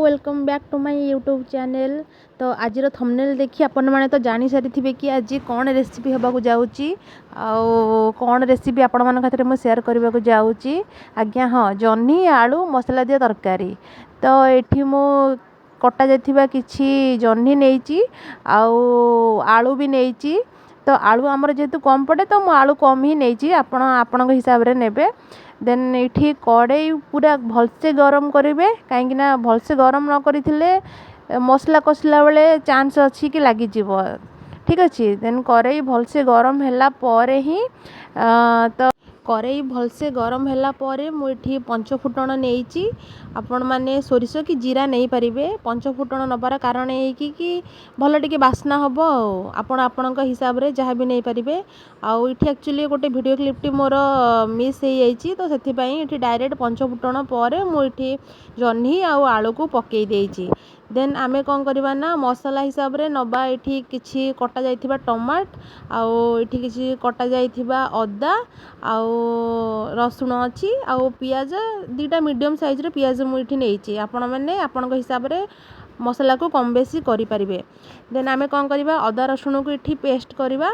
Welcome back to my YouTube channel. तो आज thumbnail देखी आपण मैंने तो जानी सारी थे कि आज कौन रेसिपी होगा जाऊँगी कौन रेसिपी आपण मान खातिर मैं शेयर करने को जाऊँगी। आज्ञा हाँ, जह्नी आलू मसला दिया तरकारी। तो ये मु कटा जाइथिबा किछि जह्नी नेइची आलू भी नेइची। तो आलू आमर जेहेतु कम पड़े तो मु आलू कम ही नेइची, आपण हिसाब रे नेबे। देन ये कड़े पूरा भलसे गरम करेंगे कहीं भलसे गरम न करथिले मसला कषिला बेले चांस अच्छी कि लगी ठीक अच्छे। देन कड़े भलसे गरम हैला परे ही तो कड़े भलसे गरम हैला परे मुझे पंचफुटण नहीं आपण माने सोरिष कि जीरा नहीं पारिबे। पंचफुटण नबार कारण है कि भल टिके बास्ना हम आपण आपणक हिसाब रे जहाँ भी नहीं पारिबे। आउ इठी एक्चुअली गोटे वीडियो क्लिपटी मोर मिस हो जाइए तो से डायरेक्ट पंचफुटण पर मुझे जह्नी आलू को पकई देइछि। देन आमे कौन करवा ना मसला हिसाब रे नबा ये किछि कटा जाइथिबा टमाट आठी किछि कटा जाइथिबा अदा आउ रसुण अच्छी आउ पियाज दीटा मीडियम साइज रे पियाज मुझे नहीं आपण मैंने आपण हिसाब रे मसला को कम बेसी करें। देन आमे कौन करवा अदा रसुण को ये पेस्ट करवा।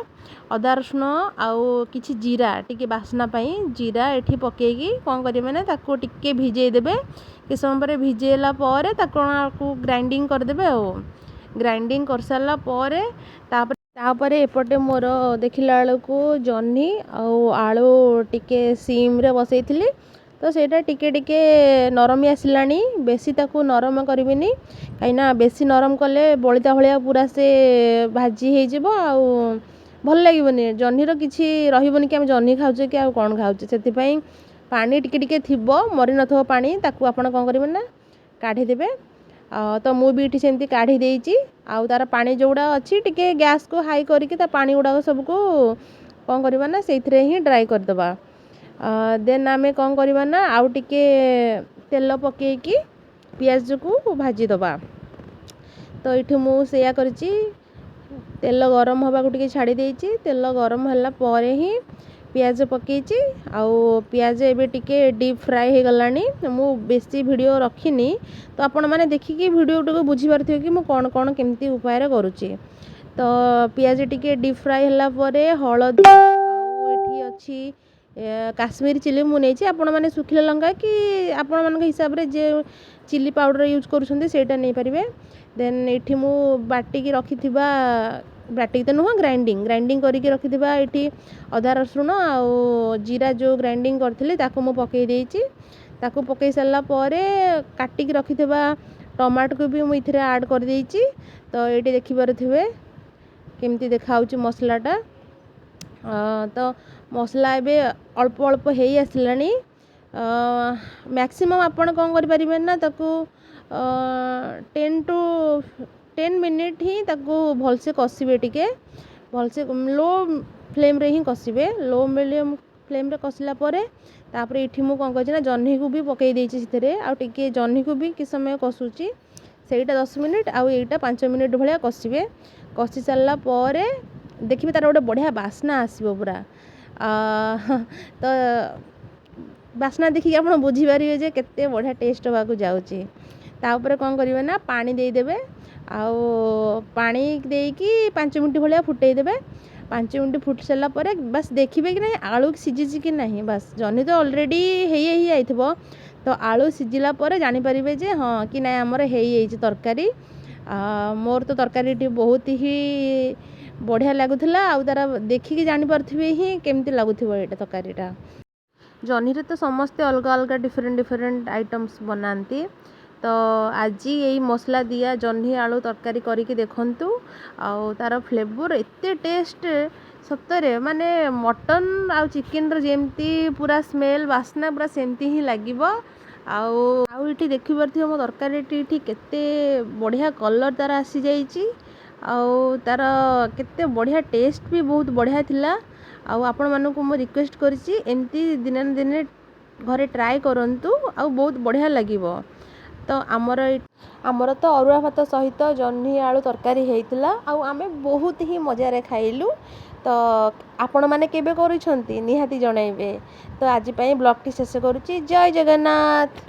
अदा रसुण आउ किछि जीरा टिके बास्ना पाई जीरा ये पकईकी कौन करेंगे ना ताको टिके भिजे देबे। कि समय पर भिजेला पर ताको ग्राइंडिंग करदेबे। ग्राइंडिंग कर सारा पर तापरे एपटे मोर देखिला बेलू जह्नी आलू टिके सीम रे बसैथिली तो सेटा टिके टिके नरमी आसिलानी। बेसी ताकू नरम करबिनी कहीं बेसी नरम कले बलिता भलिया पूरा से भाजी हो जिवो आउ भल लगिबनी। जह्नीर किछि रहिबनी कि आम जह्नी खाउचे कि आ कौन खाउचे। से पानी टिके टिके थिबो मरी नथो पानी ताकू आपण कौन करेंगे ना काढ़ी देबे। तो मु भी इठी सेमती काढ़ी देइची आउ तार पानी जोड़ा अच्छी टिके गैस को हाई करके ता पानी गुड़ा सबको कौन करवा ना से ही ड्राई करदबा। देन आमे कौन करवा ना आउ टिके तेल पकेकी पियाज को भाजी दबा। तो ये मु सेया करची तेल गरम हवा को टिके छाड़ी देइची। तेल गरम होला परे ही पियाज पकेची आउ पियाज एबे टिके डीप फ्राई हो गलानी। मु बेसी वीडियो रखिनी तो आपण माने देखिकी वीडियो को बुझी पारथिबे कि मु कौन कौन केमती उपाय रे करूची। तो पियाज टिके डीप फ्राई होला परे हळदी आउ एठी अछि काश्मीरी चिली मु नेची। आपण माने सुखिला लंका कि आपण मान हिसाब रे जे चिली पाउडर यूज करूछंती सेटा नै परिबे। देन एठी मु बाटी की रखिथिबा बाटी तो नुह ग्राइंडिंग करके रखिथिबा एठी अदा रसुण आउ जीरा जो ग्राइंडिंग करथिले ताको मु पकई देइची। ताको पकई सारला परे काटिकी रखिथिबा टमाट को भी मु इथरे ऐड कर देइची। तो एठी देखि पारुथिबे केमती देखाउची मसलाटा। तो मसला एबे अल्प अल्प हेई आसिलानी। मैक्सिमम आपण कौन करि परिबे ना ताको 10 मिनिट ही ताको भलसे कसिबे टिके भलसे लो फ्लेम रे ही कसिबे। लो मीडियम फ्लेम रे कसिला परे तापर इठी मु कौन करछि ना जह्नी को भी पकई देइछि सिथरे आ टिके जह्नी को भी कि समय कसुची सेटा 10 मिनिट आउ एटा 5 मिनिट भलिया कसिबे। कसी सारला परे देखिबे तार गोटे बढ़िया बास्ना आसीबो पूरा। तो बास्ना देखिए आप बुझी पारे जे केते बढ़िया टेस्ट होगा जाऊँगी। तापर कौन करेंगे ना पानी देदेवे आउ पानी देकी 5 मिनट भलिया फुटई देबे। 5 मिनट फुट सारा पर बस देखिए कि नहीं आलू सीझी कि नहीं। बस जह्नी तो ऑलरेडी ही जाइथिबो तो आलू सीझिला पर जानि परिबे जे हाँ कि नहीं आमर हो तरकारी। मोर तो तरकारी बहुत ही बढ़िया लगुला आउ तार देखिकी जानि पारथिबे ही केमती लगुथिबो एटा तरकारीटा। जह्नी रे तो समस्ते अलग अलग डिफरेंट आइटम्स बनाती। तो आज यही मसला दिया जह्नी आलू तरकारी करके देखंतु आउ तार फ्लेवर एते टेस्ट सतरे माने मटन आउ चिकन रो जेमती पूरा स्मेल बास्ना पूरा सेमती ही लागिबो। आउ इठी देखि परथिबो मो तरकारी इठी केते बढ़िया कलर तार आसी जाइची आउ तार केते बढ़िया टेस्ट भी बहुत बढ़िया थिला। आउ आपण मानकु मो रिक्वेस्ट करछि एमती दिने न दिने घरे ट्राई करंतु आउ बहुत बढ़िया लागिबो। तो आमर तो अरुआ भात सहित जह्नी आलू तरकारी हेइतिला आउ आमे बहुत ही मजा रे खाइलु। तो आपण माने केबे करूछंती निहाती जणाइबे। तो आज पई ब्लॉग टी शेष करूची। जय जगन्नाथ।